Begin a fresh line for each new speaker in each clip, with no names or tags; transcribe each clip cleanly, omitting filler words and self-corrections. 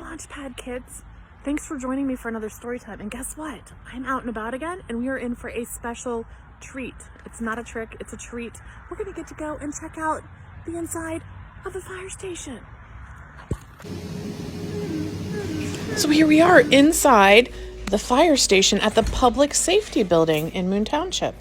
Launchpad kids. Thanks for joining me for another story time. And guess what? I'm out and about again, and we are in for a special treat. It's not a trick, it's a treat. We're gonna get to go and check out the inside of the fire station. So here we are inside the fire station at the Public Safety Building in Moon Township.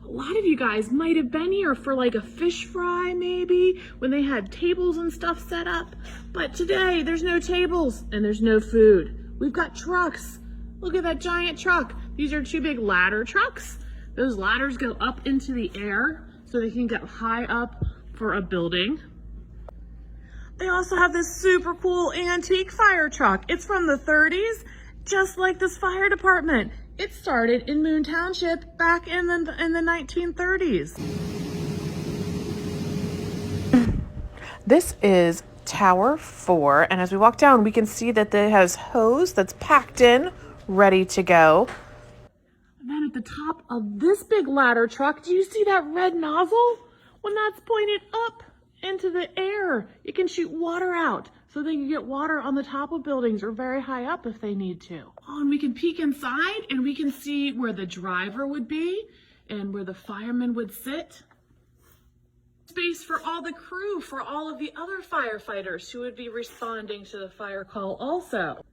A lot of you guys might have been here for like a fish fry maybe, when they had tables and stuff set up. But today there's no tables and there's no food. We've got trucks. Look at that giant truck. These are two big ladder trucks. Those ladders go up into the air so they can get high up for a building. They also have this super cool antique fire truck. It's from the 30s, just like this fire department. It started in Moon Township back in the 1930s. This is Tower 4, and as we walk down, we can see that it has hose that's packed in, ready to go. And then at the top of this big ladder truck, do you see that red nozzle? When that's pointed up into the air, it can shoot water out. So they can get water on the top of buildings or very high up if they need to. Oh, and we can peek inside and we can see where the driver would be and where the fireman would sit. Space for all the crew, for all of the other firefighters who would be responding to the fire call also.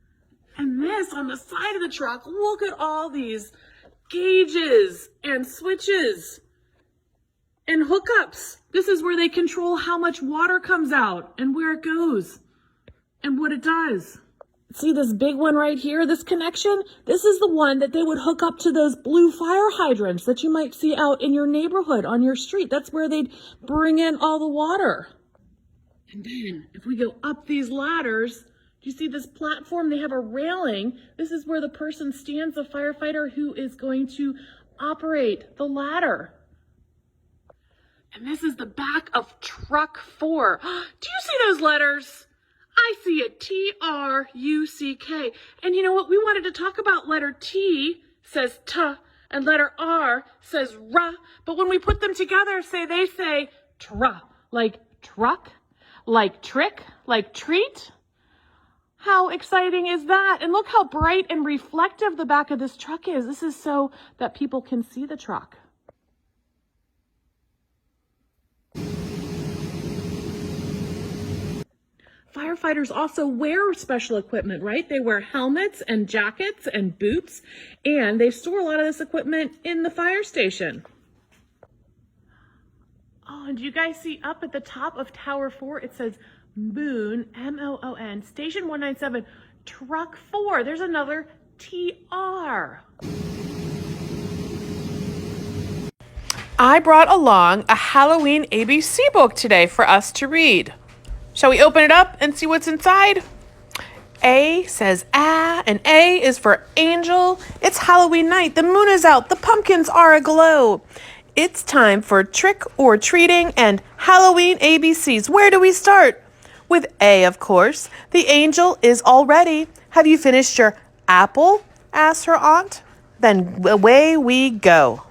And this on the side of the truck, look at all these gauges and switches and hookups. This is where they control how much water comes out and where it goes and what it does. See this big one right here, this connection? This is the one that they would hook up to those blue fire hydrants that you might see out in your neighborhood, on your street. That's where they'd bring in all the water. And then if we go up these ladders, do you see this platform? They have a railing. This is where the person stands, the firefighter who is going to operate the ladder. And this is the back of truck 4. Do you see those letters? I see a T-R-U-C-K. And you know what? We wanted to talk about letter T says T and letter R says R. But when we put them together, they say tra, like truck, like trick, like treat. How exciting is that? And look how bright and reflective the back of this truck is. This is so that people can see the truck. Firefighters also wear special equipment, right? They wear helmets and jackets and boots, and they store a lot of this equipment in the fire station. Oh, and do you guys see up at the top of Tower 4, it says Moon, M-O-O-N, Station 197, Truck 4. There's another TR. I brought along a Halloween ABC book today for us to read. Shall we open it up and see what's inside? A says ah, and A is for angel. It's Halloween night. The moon is out. The pumpkins are aglow. It's time for trick or treating and Halloween ABCs. Where do we start? With A, of course. The angel is all ready. Have you finished your apple? Asks her aunt. Then away we go.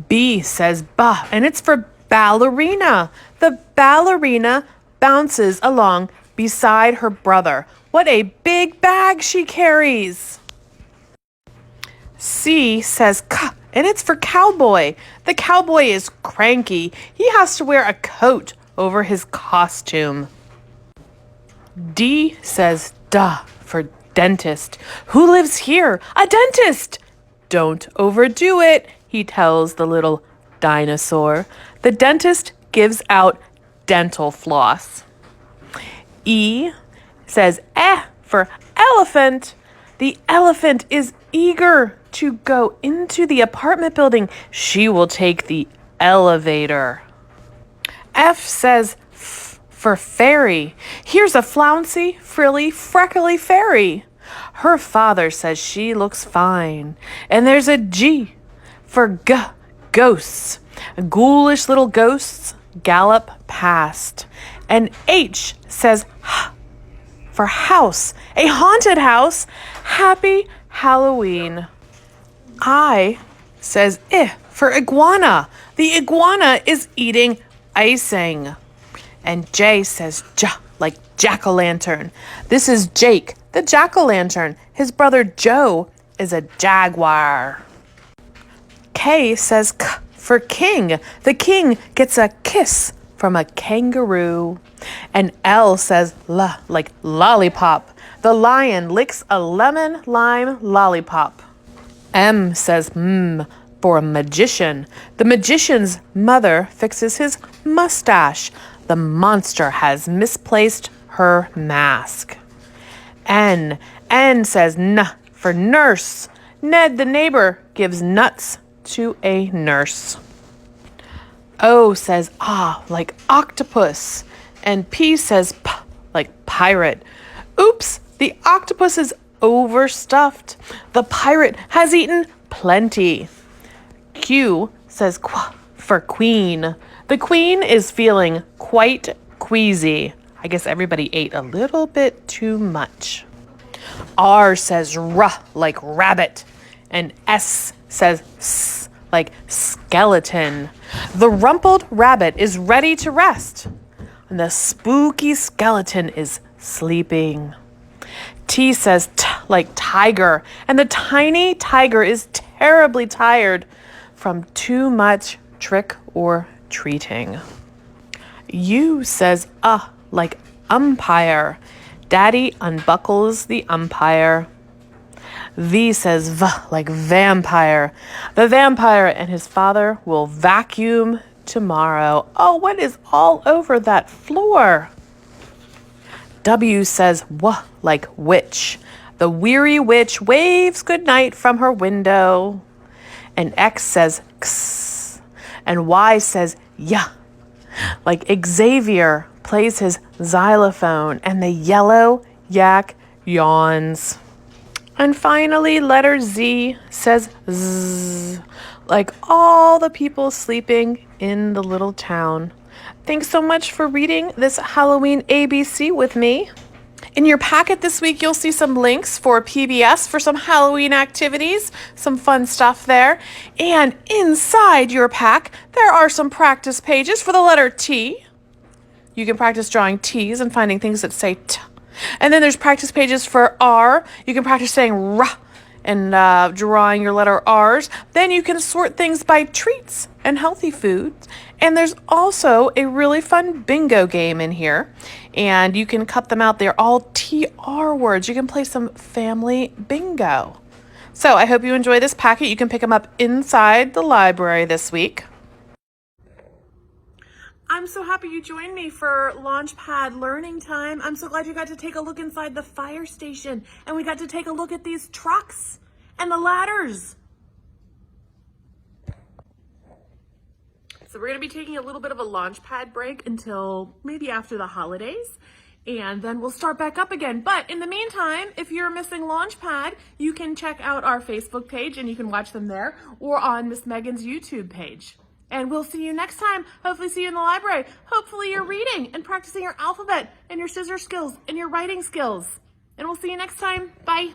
B says ba, and it's for ballerina. The ballerina bounces along beside her brother. What a big bag she carries. C says K, and it's for cowboy. The cowboy is cranky. He has to wear a coat over his costume. D says duh for dentist. Who lives here? A dentist. Don't overdo it, he tells the little dinosaur. The dentist gives out dental floss. E says for elephant. The elephant is eager to go into the apartment building. She will take the elevator. F says for fairy. Here's a flouncy, frilly, freckly fairy. Her father says she looks fine. And there's a G for ghosts. Ghoulish little ghosts gallop past. And H says for house, a haunted house. Happy Halloween. I says for iguana. The iguana is eating icing. And J says like jack-o'-lantern. This is Jake, the jack-o'-lantern. His brother Joe is a jaguar. K says K for king. The king gets a kiss from a kangaroo. And L says L like lollipop. The lion licks a lemon lime lollipop. M says M for a magician. The magician's mother fixes his mustache. The monster has misplaced her mask. N says N for nurse. Ned the neighbor gives nuts to a nurse. O says like octopus. And P says P like pirate. Oops, the octopus is overstuffed. The pirate has eaten plenty. Q says Qu for queen. The queen is feeling quite queasy. I guess everybody ate a little bit too much. R says R like rabbit. And S says S like skeleton. The rumpled rabbit is ready to rest. And the spooky skeleton is sleeping. T says T like tiger. And the tiny tiger is terribly tired from too much trick or treating. U says like umpire. Daddy unbuckles the umpire. V says V like vampire. The vampire and his father will vacuum tomorrow. Oh, what is all over that floor? W says W like witch. The weary witch waves goodnight from her window. And X says X. And Y says Yeah. Like Xavier plays his xylophone and the yellow yak yawns. And finally, letter Z says Z, like all the people sleeping in the little town. Thanks so much for reading this Halloween ABC with me. In your packet this week, you'll see some links for PBS for some Halloween activities, some fun stuff there. And inside your pack, there are some practice pages for the letter T. You can practice drawing T's and finding things that say T. And then there's practice pages for R. You can practice saying R and drawing your letter R's. Then you can sort things by treats and healthy foods. And there's also a really fun bingo game in here. And you can cut them out. They're all TR words. You can play some family bingo. So I hope you enjoy this packet. You can pick them up inside the library this week. I'm so happy you joined me for Launchpad learning time. I'm so glad you got to take a look inside the fire station and we got to take a look at these trucks and the ladders. So we're going to be taking a little bit of a Launchpad break until maybe after the holidays, and then we'll start back up again. But in the meantime, if you're missing Launchpad, you can check out our Facebook page and you can watch them there or on Miss Megan's YouTube page. And we'll see you next time. Hopefully see you in the library. Hopefully you're reading and practicing your alphabet and your scissor skills and your writing skills. And we'll see you next time. Bye.